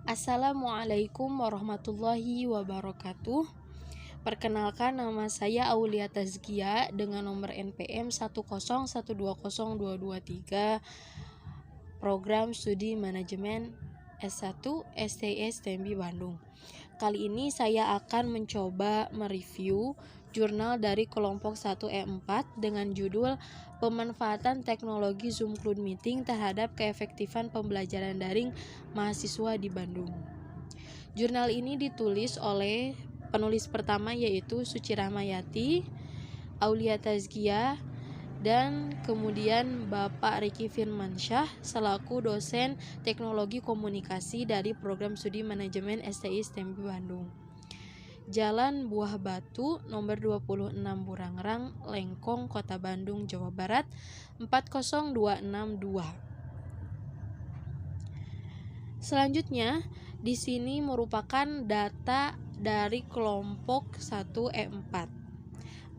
Assalamualaikum warahmatullahi wabarakatuh. Perkenalkan, nama saya Aulia Tazkia dengan nomor NPM 101202223, Program Studi Manajemen S1 STIS TMB Bandung. Kali ini saya akan mencoba mereview jurnal dari kelompok 1E4 dengan judul Pemanfaatan Teknologi Zoom Cloud Meeting terhadap Keefektifan Pembelajaran Daring Mahasiswa di Bandung. Jurnal ini ditulis oleh penulis pertama yaitu Suci Rahmayati, Aulia Tazkia, dan kemudian Bapak Riki Firmansyah selaku dosen Teknologi Komunikasi dari Program Studi Manajemen STIS TMB Bandung. Jalan Buah Batu, nomor 26 Burangrang, Lengkong, Kota Bandung, Jawa Barat 40262. Selanjutnya, di sini merupakan data dari kelompok 1E4.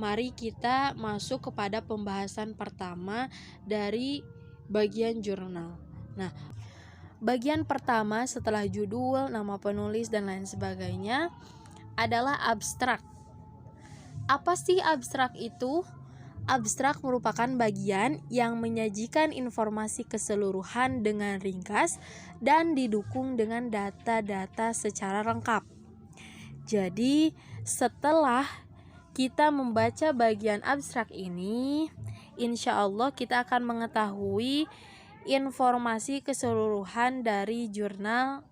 Mari kita masuk kepada pembahasan pertama dari bagian jurnal. Nah, bagian pertama setelah judul, nama penulis, dan lain sebagainya adalah abstrak. Apa sih abstrak itu? Abstrak merupakan bagian yang menyajikan informasi keseluruhan dengan ringkas dan didukung dengan data-data secara lengkap. Jadi, setelah kita membaca bagian abstrak ini, insya Allah kita akan mengetahui informasi keseluruhan dari jurnal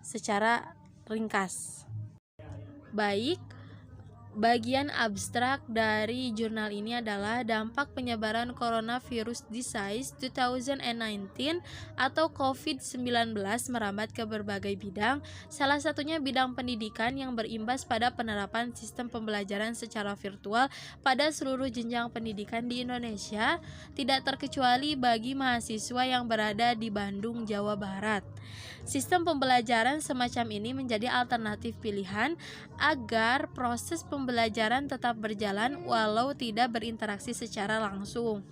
secara ringkas. Baik, bagian abstrak dari jurnal ini adalah dampak penyebaran coronavirus disease 2019 atau COVID-19 merambat ke berbagai bidang, salah satunya bidang pendidikan yang berimbas pada penerapan sistem pembelajaran secara virtual pada seluruh jenjang pendidikan di Indonesia, tidak terkecuali bagi mahasiswa yang berada di Bandung, Jawa Barat. Sistem pembelajaran semacam ini menjadi alternatif pilihan agar proses pembelajaran tetap berjalan walau tidak berinteraksi secara langsung.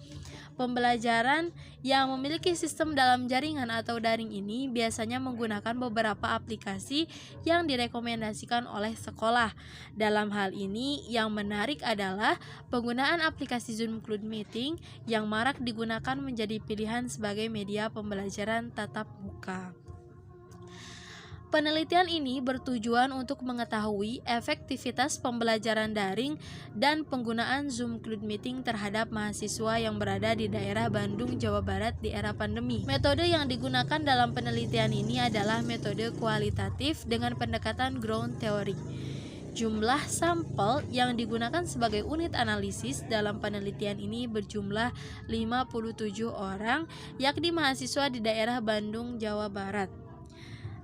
Pembelajaran yang memiliki sistem dalam jaringan atau daring ini biasanya menggunakan beberapa aplikasi yang direkomendasikan oleh sekolah. Dalam hal ini, yang menarik adalah penggunaan aplikasi Zoom Cloud Meeting yang marak digunakan menjadi pilihan sebagai media pembelajaran tatap muka. Penelitian ini bertujuan untuk mengetahui efektivitas pembelajaran daring dan penggunaan Zoom Cloud Meeting terhadap mahasiswa yang berada di daerah Bandung, Jawa Barat di era pandemi. Metode yang digunakan dalam penelitian ini adalah metode kualitatif dengan pendekatan ground theory. Jumlah sampel yang digunakan sebagai unit analisis dalam penelitian ini berjumlah 57 orang, yakni mahasiswa di daerah Bandung, Jawa Barat.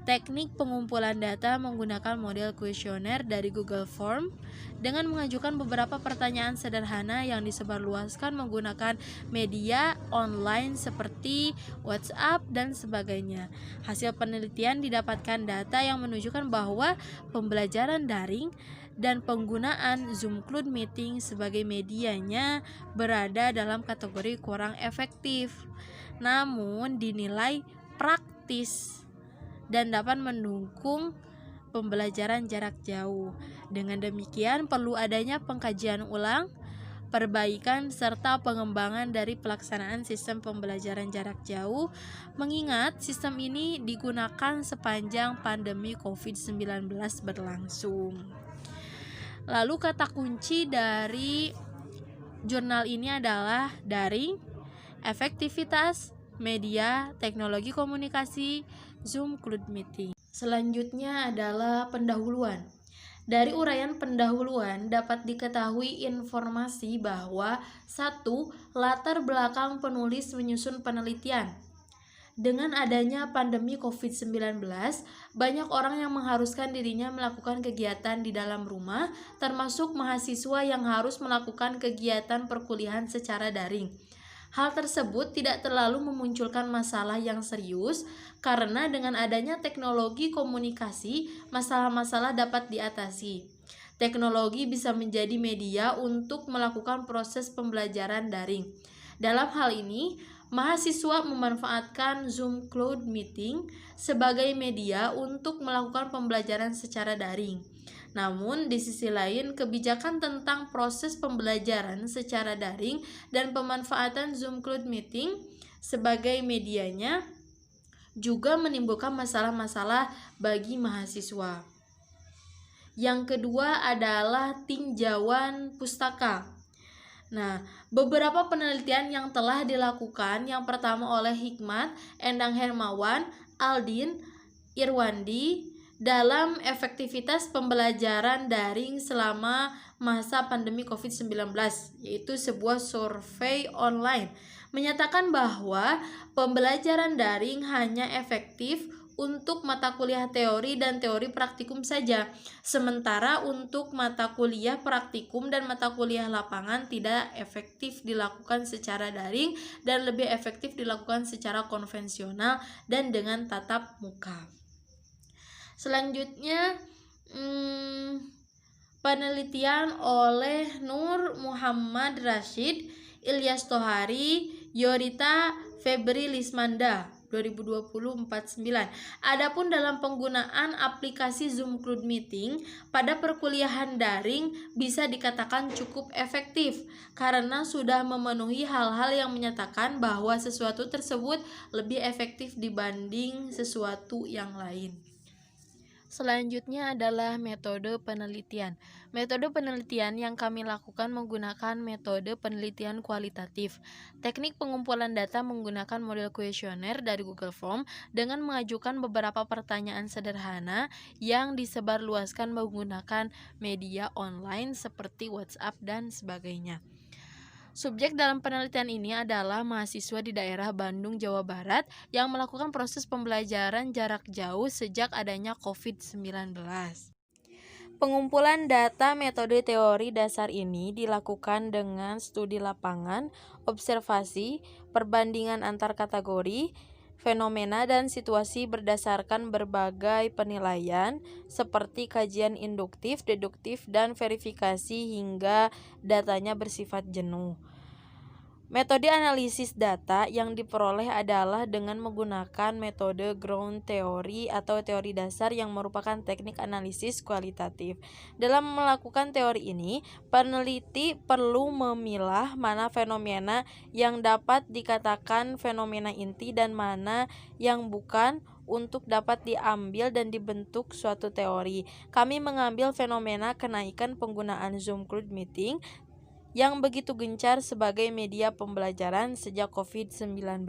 Teknik pengumpulan data menggunakan model kuesioner dari Google Form dengan mengajukan beberapa pertanyaan sederhana yang disebarluaskan menggunakan media online seperti WhatsApp dan sebagainya. Hasil penelitian didapatkan data yang menunjukkan bahwa pembelajaran daring dan penggunaan Zoom Cloud Meeting sebagai medianya berada dalam kategori kurang efektif, namun dinilai praktis dan dapat mendukung pembelajaran jarak jauh. Dengan demikian, perlu adanya pengkajian ulang, perbaikan, serta pengembangan dari pelaksanaan sistem pembelajaran jarak jauh, mengingat sistem ini digunakan sepanjang pandemi COVID-19 berlangsung. Lalu kata kunci dari jurnal ini adalah daring, efektivitas, media, teknologi komunikasi, Zoom Cloud Meeting. Selanjutnya adalah pendahuluan. Dari uraian pendahuluan dapat diketahui informasi bahwa 1. Latar belakang penulis menyusun penelitian. Dengan adanya pandemi COVID-19, banyak orang yang mengharuskan dirinya melakukan kegiatan di dalam rumah, termasuk mahasiswa yang harus melakukan kegiatan perkuliahan secara daring. Hal tersebut tidak terlalu memunculkan masalah yang serius karena dengan adanya teknologi komunikasi, masalah-masalah dapat diatasi. Teknologi bisa menjadi media untuk melakukan proses pembelajaran daring. Dalam hal ini, Mahasiswa memanfaatkan Zoom Cloud Meeting sebagai media untuk melakukan pembelajaran secara daring. Namun, di sisi lain, kebijakan tentang proses pembelajaran secara daring dan pemanfaatan Zoom Cloud Meeting sebagai medianya juga menimbulkan masalah-masalah bagi mahasiswa. Yang kedua adalah tinjauan pustaka. Nah, beberapa penelitian yang telah dilakukan, yang pertama oleh Hikmat, Endang Hermawan, Aldin, Irwandi, dalam efektivitas pembelajaran daring selama masa pandemi COVID-19, yaitu sebuah survei online, menyatakan bahwa pembelajaran daring hanya efektif untuk mata kuliah teori dan teori praktikum saja. Sementara untuk mata kuliah praktikum dan mata kuliah lapangan tidak efektif dilakukan secara daring dan lebih efektif dilakukan secara konvensional dan dengan tatap muka. Selanjutnya, penelitian oleh Nur Muhammad Rashid, Ilyas Tohari, Yorita Febri Lismanda 2020-49. Adapun dalam penggunaan aplikasi Zoom Cloud Meeting pada perkuliahan daring bisa dikatakan cukup efektif karena sudah memenuhi hal-hal yang menyatakan bahwa sesuatu tersebut lebih efektif dibanding sesuatu yang lain. Selanjutnya adalah metode penelitian. Metode penelitian yang kami lakukan menggunakan metode penelitian kualitatif. Teknik pengumpulan data menggunakan model kuesioner dari Google Form dengan mengajukan beberapa pertanyaan sederhana yang disebarluaskan menggunakan media online seperti WhatsApp dan sebagainya. Subjek dalam penelitian ini adalah mahasiswa di daerah Bandung, Jawa Barat yang melakukan proses pembelajaran jarak jauh sejak adanya COVID-19. Pengumpulan data metode teori dasar ini dilakukan dengan studi lapangan, observasi, perbandingan antar kategori, fenomena dan situasi berdasarkan berbagai penilaian seperti kajian induktif, deduktif, dan verifikasi hingga datanya bersifat jenuh. Metode analisis data yang diperoleh adalah dengan menggunakan metode ground theory atau teori dasar yang merupakan teknik analisis kualitatif. Dalam melakukan teori ini, peneliti perlu memilah mana fenomena yang dapat dikatakan fenomena inti dan mana yang bukan untuk dapat diambil dan dibentuk suatu teori. Kami mengambil fenomena kenaikan penggunaan Zoom Cloud Meeting yang begitu gencar sebagai media pembelajaran sejak COVID-19.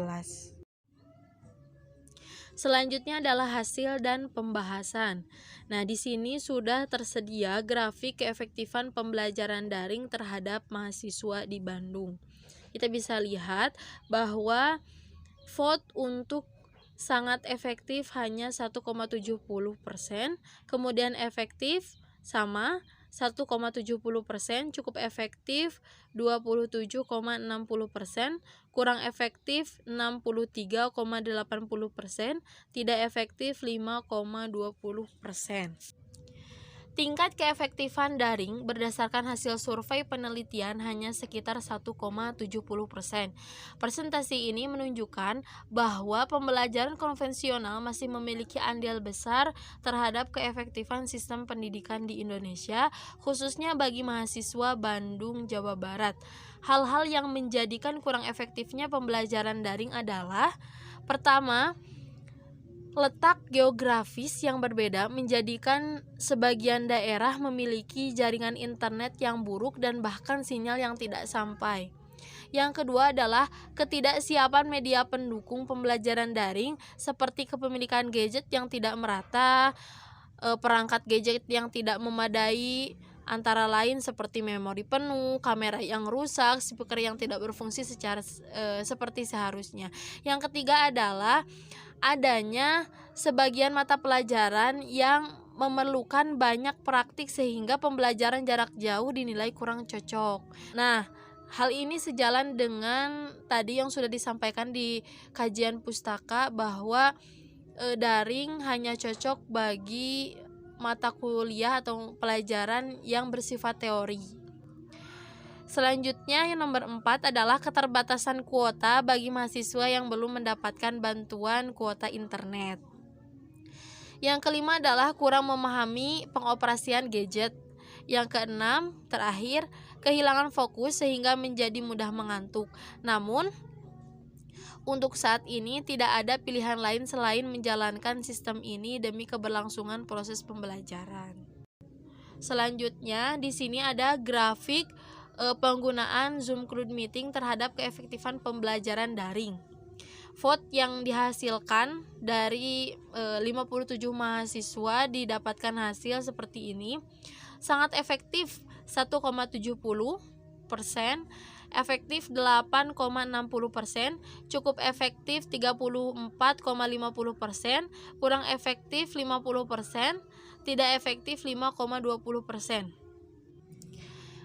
Selanjutnya adalah hasil dan pembahasan. Nah, di sini sudah tersedia grafik keefektifan pembelajaran daring terhadap mahasiswa di Bandung. Kita bisa lihat bahwa vote untuk sangat efektif hanya 1,70%, kemudian efektif sama 1,70%, cukup efektif 27,60%, kurang efektif 63,80%, tidak efektif 5,20%. Tingkat keefektifan daring berdasarkan hasil survei penelitian hanya sekitar 1,70%. Persentase ini menunjukkan bahwa pembelajaran konvensional masih memiliki andil besar terhadap keefektifan sistem pendidikan di Indonesia, khususnya bagi mahasiswa Bandung, Jawa Barat. Hal-hal yang menjadikan kurang efektifnya pembelajaran daring adalah: pertama, letak geografis yang berbeda menjadikan sebagian daerah memiliki jaringan internet yang buruk dan bahkan sinyal yang tidak sampai. Yang kedua adalah ketidaksiapan media pendukung pembelajaran daring seperti kepemilikan gadget yang tidak merata, perangkat gadget yang tidak memadai, antara lain seperti memori penuh, kamera yang rusak, speaker yang tidak berfungsi secara seperti seharusnya. Yang ketiga adalah adanya sebagian mata pelajaran yang memerlukan banyak praktik sehingga pembelajaran jarak jauh dinilai kurang cocok. Nah, hal ini sejalan dengan tadi yang sudah disampaikan di kajian pustaka bahwa daring hanya cocok bagi mata kuliah atau pelajaran yang bersifat teori. Selanjutnya yang nomor 4 adalah keterbatasan kuota bagi mahasiswa yang belum mendapatkan bantuan kuota internet. Yang kelima adalah kurang memahami pengoperasian gadget. Yang keenam, terakhir, kehilangan fokus sehingga menjadi mudah mengantuk. Namun, untuk saat ini tidak ada pilihan lain selain menjalankan sistem ini demi keberlangsungan proses pembelajaran. Selanjutnya, di sini ada grafik penggunaan Zoom Cloud Meeting terhadap keefektifan pembelajaran daring. Vote yang dihasilkan dari 57 mahasiswa didapatkan hasil seperti ini. Sangat efektif 1,70%, efektif 8,60%, cukup efektif 34,50%, kurang efektif 50%, tidak efektif 5,20%.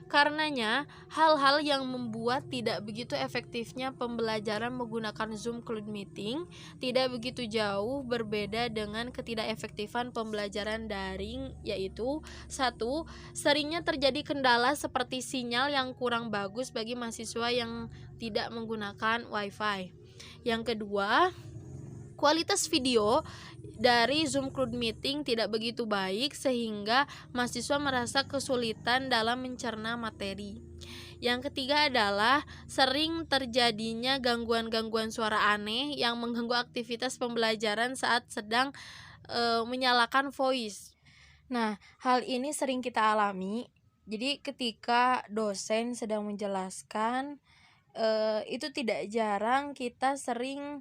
Karenanya, hal-hal yang membuat tidak begitu efektifnya pembelajaran menggunakan Zoom Cloud Meeting tidak begitu jauh berbeda dengan ketidakefektifan pembelajaran daring, yaitu 1. Seringnya terjadi kendala seperti sinyal yang kurang bagus bagi mahasiswa yang tidak menggunakan Wi-Fi. Yang kedua, kualitas video dari Zoom Cloud Meeting tidak begitu baik sehingga mahasiswa merasa kesulitan dalam mencerna materi. Yang ketiga adalah sering terjadinya gangguan-gangguan suara aneh yang mengganggu aktivitas pembelajaran saat sedang menyalakan voice. Nah, hal ini sering kita alami. Jadi ketika dosen sedang menjelaskan, itu tidak jarang kita sering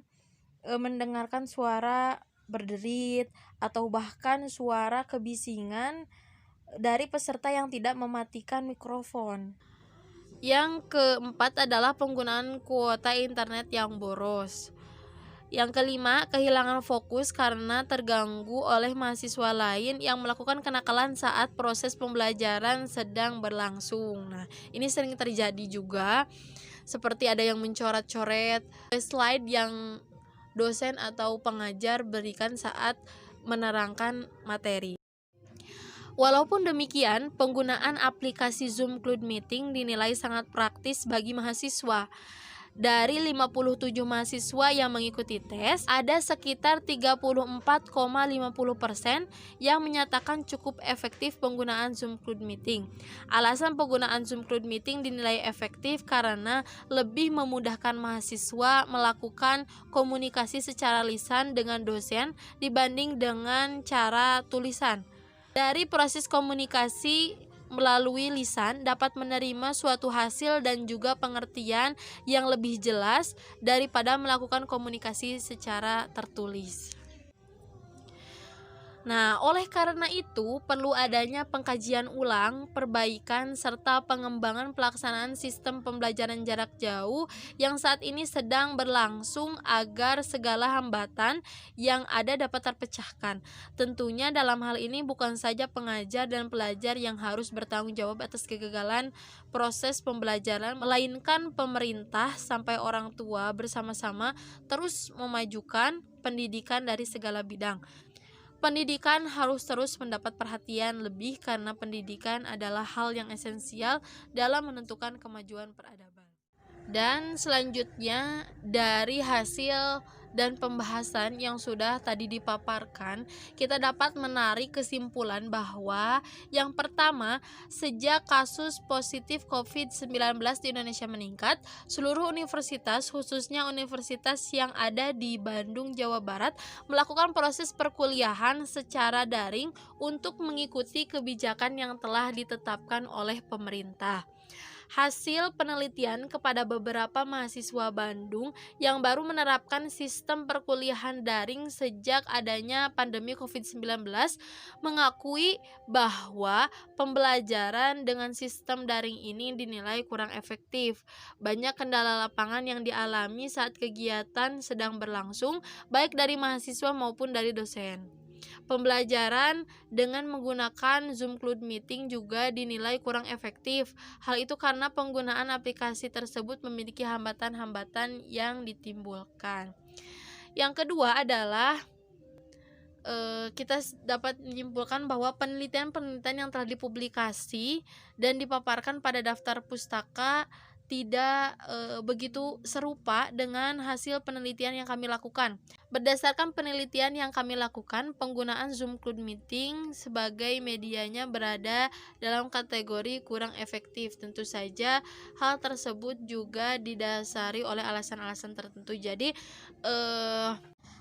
mendengarkan suara berderit atau bahkan suara kebisingan dari peserta yang tidak mematikan mikrofon. Yang keempat adalah penggunaan kuota internet yang boros. Yang kelima, kehilangan fokus karena terganggu oleh mahasiswa lain yang melakukan kenakalan saat proses pembelajaran sedang berlangsung. Nah, ini sering terjadi juga, seperti ada yang mencoret-coret slide yang dosen atau pengajar berikan saat menerangkan materi. Walaupun demikian, penggunaan aplikasi Zoom Cloud Meeting dinilai sangat praktis bagi mahasiswa. Dari 57 mahasiswa yang mengikuti tes, ada sekitar 34,50% yang menyatakan cukup efektif penggunaan Zoom Cloud Meeting. Alasan penggunaan Zoom Cloud Meeting dinilai efektif karena lebih memudahkan mahasiswa melakukan komunikasi secara lisan dengan dosen dibanding dengan cara tulisan. Dari proses komunikasi melalui lisan dapat menerima suatu hasil dan juga pengertian yang lebih jelas daripada melakukan komunikasi secara tertulis. Nah, oleh karena itu perlu adanya pengkajian ulang, perbaikan, serta pengembangan pelaksanaan sistem pembelajaran jarak jauh yang saat ini sedang berlangsung agar segala hambatan yang ada dapat terpecahkan. Tentunya dalam hal ini bukan saja pengajar dan pelajar yang harus bertanggung jawab atas kegagalan proses pembelajaran, melainkan pemerintah sampai orang tua bersama-sama terus memajukan pendidikan dari segala bidang. Pendidikan harus terus mendapat perhatian lebih karena pendidikan adalah hal yang esensial dalam menentukan kemajuan peradaban. Dan selanjutnya dari hasil dan pembahasan yang sudah tadi dipaparkan, kita dapat menarik kesimpulan bahwa yang pertama, sejak kasus positif COVID-19 di Indonesia meningkat, seluruh universitas, khususnya universitas yang ada di Bandung, Jawa Barat, melakukan proses perkuliahan secara daring untuk mengikuti kebijakan yang telah ditetapkan oleh pemerintah. Hasil penelitian kepada beberapa mahasiswa Bandung yang baru menerapkan sistem perkuliahan daring sejak adanya pandemi COVID-19 mengakui bahwa pembelajaran dengan sistem daring ini dinilai kurang efektif. Banyak kendala lapangan yang dialami saat kegiatan sedang berlangsung, baik dari mahasiswa maupun dari dosen. Pembelajaran dengan menggunakan Zoom Cloud Meeting juga dinilai kurang efektif. Hal itu karena penggunaan aplikasi tersebut memiliki hambatan-hambatan yang ditimbulkan. Yang kedua adalah kita dapat menyimpulkan bahwa penelitian-penelitian yang telah dipublikasi dan dipaparkan pada daftar pustaka tidak begitu serupa dengan hasil penelitian yang kami lakukan. Berdasarkan penelitian yang kami lakukan, penggunaan Zoom Cloud Meeting sebagai medianya berada dalam kategori kurang efektif. Tentu saja hal tersebut juga didasari oleh alasan-alasan tertentu. Jadi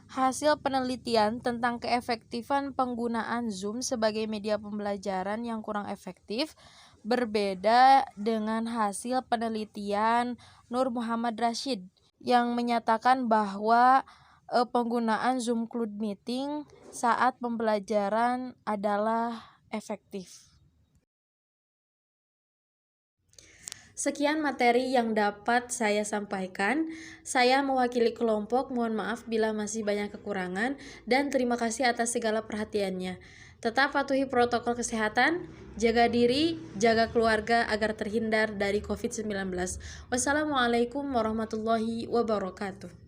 hasil penelitian tentang keefektifan penggunaan Zoom sebagai media pembelajaran yang kurang efektif berbeda dengan hasil penelitian Nur Muhammad Rashid yang menyatakan bahwa penggunaan Zoom Cloud Meeting saat pembelajaran adalah efektif. Sekian materi yang dapat saya sampaikan. Saya mewakili kelompok, mohon maaf bila masih banyak kekurangan, dan terima kasih atas segala perhatiannya. Tetap patuhi protokol kesehatan, jaga diri, jaga keluarga agar terhindar dari COVID-19. Wassalamualaikum warahmatullahi wabarakatuh.